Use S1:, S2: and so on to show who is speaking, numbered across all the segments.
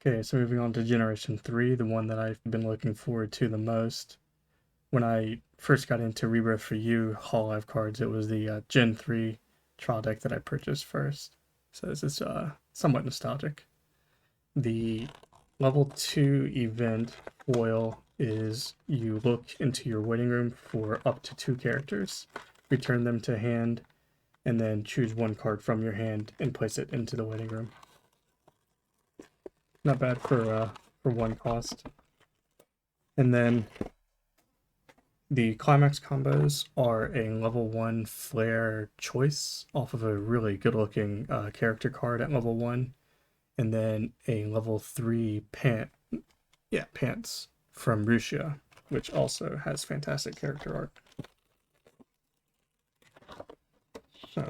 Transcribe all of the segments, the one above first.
S1: Okay, so moving on to Generation 3, the one that I've been looking forward to the most. When I first got into Rebirth for You Hololive cards, it was the Gen 3 trial deck that I purchased first. So this is somewhat nostalgic. The level 2 event foil is you look into your waiting room for up to 2 characters, return them to hand, and then choose 1 card from your hand and place it into the waiting room. Not bad for 1 cost. And then the Climax combos are a level 1 flare choice off of a really good looking character card at level 1, and then a level 3 pants from Rusia, which also has fantastic character art. So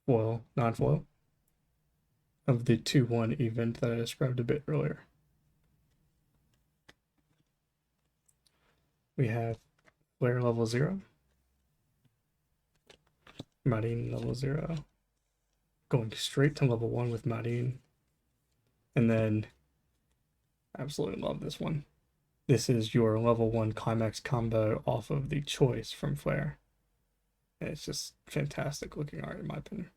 S1: foil, non-foil of the 2-1 event that I described a bit earlier. We have Flare level 0, Marine level 0, going straight to level 1 with Marine, and then absolutely love this one. This is your level 1 Climax combo off of the choice from Flare. And it's just fantastic looking art in my opinion.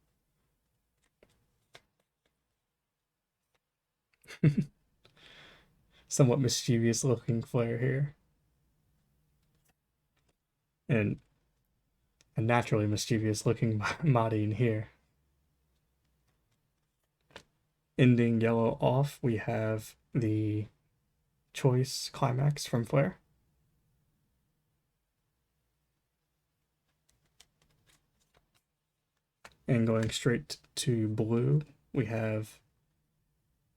S1: Somewhat mischievous looking Flare here. And a naturally mischievous looking Marine here. Ending yellow off, we have the choice Climax from Flare. And going straight to blue, we have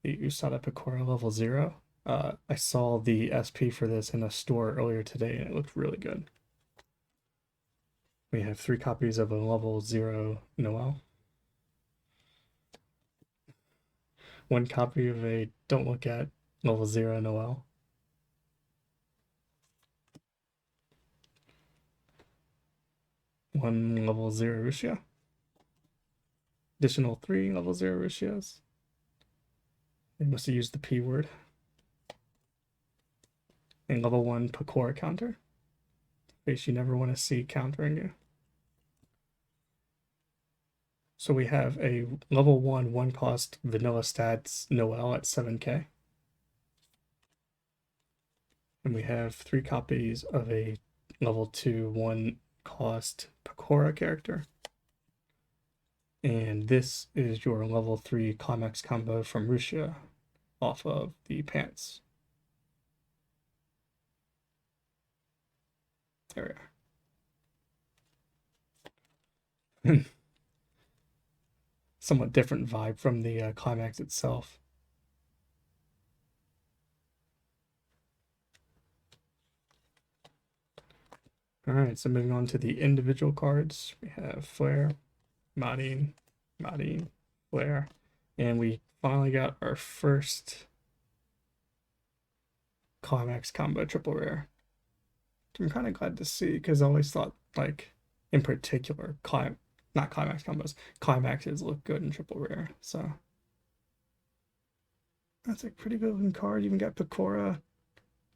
S1: the Usada Picora level 0. I saw the SP for this in a store earlier today and it looked really good. We have 3 copies of a level 0 Noel. 1 copy of a Don't Look At level 0 Noel. One level 0 Rusia. Additional 3 level 0 Rushias. They must have used the P word. And level 1 Picora counter. Face you never want to see countering you. So we have a level 1 cost vanilla stats Noel at 7k. And we have 3 copies of a level 2 1 cost Picora character. And this is your level 3 Climax combo from Rusia off of the pants. There we are. Somewhat different vibe from the Climax itself. Alright, so moving on to the individual cards, we have Flare, Marine, Flare, and we finally got our first Climax combo triple rare. Which I'm kind of glad to see because I always thought, like, in particular, not Climax combos, Climaxes look good in triple rare, so that's a pretty good looking card. You even got Picora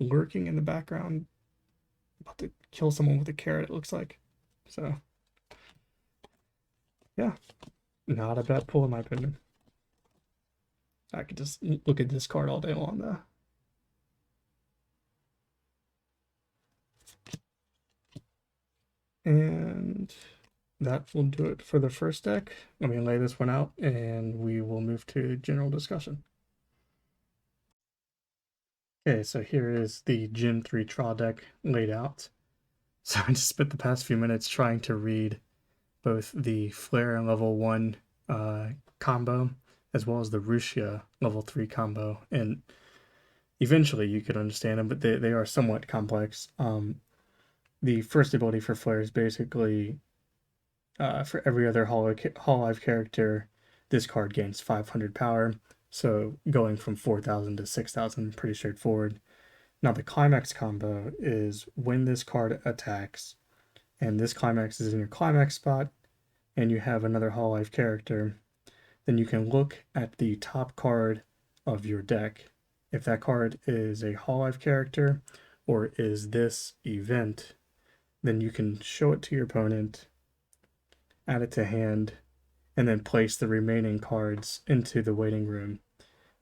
S1: lurking in the background, about to kill someone with a carrot, it looks like. So, yeah, not a bad pull in my opinion. I could just look at this card all day long, though. And that will do it for the first deck. Let me lay this one out and we will move to general discussion. Okay, so here is the Gen 3 trial deck laid out. So I just spent the past few minutes trying to read both the Flare level 1 combo as well as the Rusia level 3 combo, and eventually you could understand them, but they are somewhat complex. The first ability for Flare is basically for every other Hololive character, this card gains 500 power. So going from 4,000 to 6,000, pretty straightforward. Now the Climax combo is when this card attacks and this Climax is in your Climax spot, and you have another Hololive character, then you can look at the top card of your deck. If that card is a Hololive character or is this event, then you can show it to your opponent, add it to hand, and then place the remaining cards into the waiting room.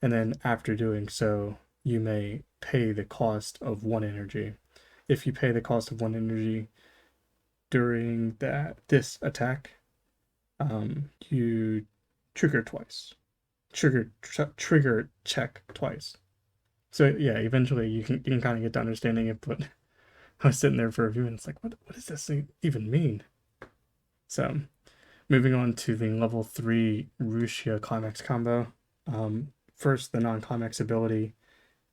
S1: And then after doing so, you may pay the cost of 1 energy. If you pay the cost of 1 energy during this attack, you trigger twice. Trigger check twice. So yeah, eventually you can kind of get to understanding it, but I was sitting there for a few minutes like, what does this even mean? So moving on to the level 3 Ruxia Climax combo. First, the non-climax ability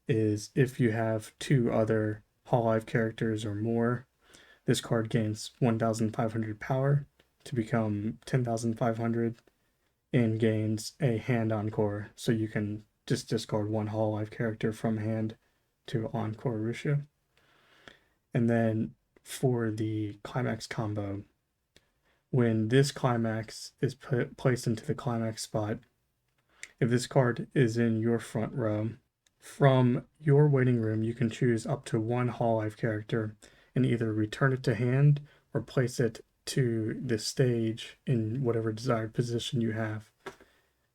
S1: is if you have 2 other Hololive characters or more, this card gains 1,500 power to become 10,500 and gains a hand encore, so you can just discard 1 Hololive character from hand to encore Ruxia. And then for the Climax combo, when this Climax is placed into the Climax spot, if this card is in your front row, from your waiting room, you can choose up to 1 Hololive character and either return it to hand or place it to the stage in whatever desired position you have.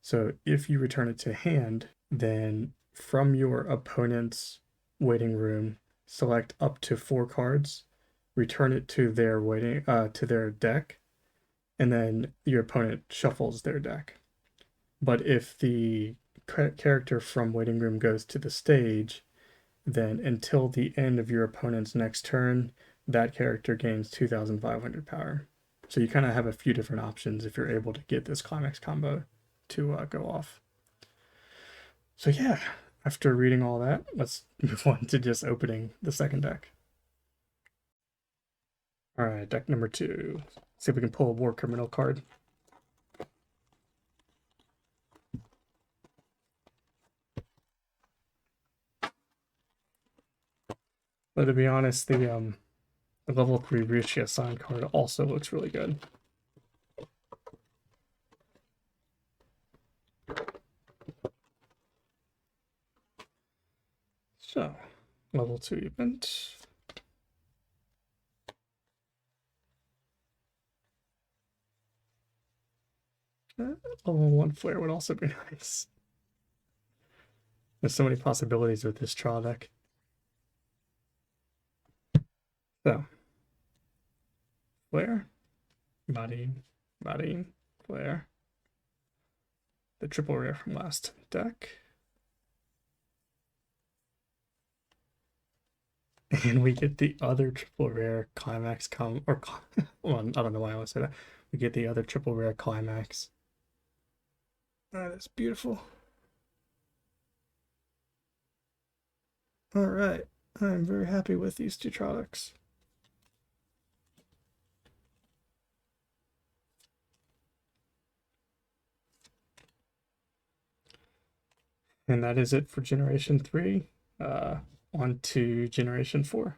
S1: So if you return it to hand, then from your opponent's waiting room, select up to 4 cards, return it to their to their deck, and then your opponent shuffles their deck. But if the character from waiting room goes to the stage, then until the end of your opponent's next turn, that character gains 2,500 power. So you kind of have a few different options if you're able to get this Climax combo to go off. So yeah, after reading all that, let's move on to just opening the second deck. All right, deck number 2. See if we can pull a War Criminal card. But to be honest, the level 3 Ruxia sign card also looks really good. So, level 2 event. Level 1 flare would also be nice. There's so many possibilities with this draw deck. So, flare, body, flare. The triple rare from last deck. And we get the other triple rare Climax or well, I don't know why I would say that. We get the other triple rare Climax. That is beautiful. All right, I'm very happy with these 2 products. And that is it for Generation 3. On to Generation 4.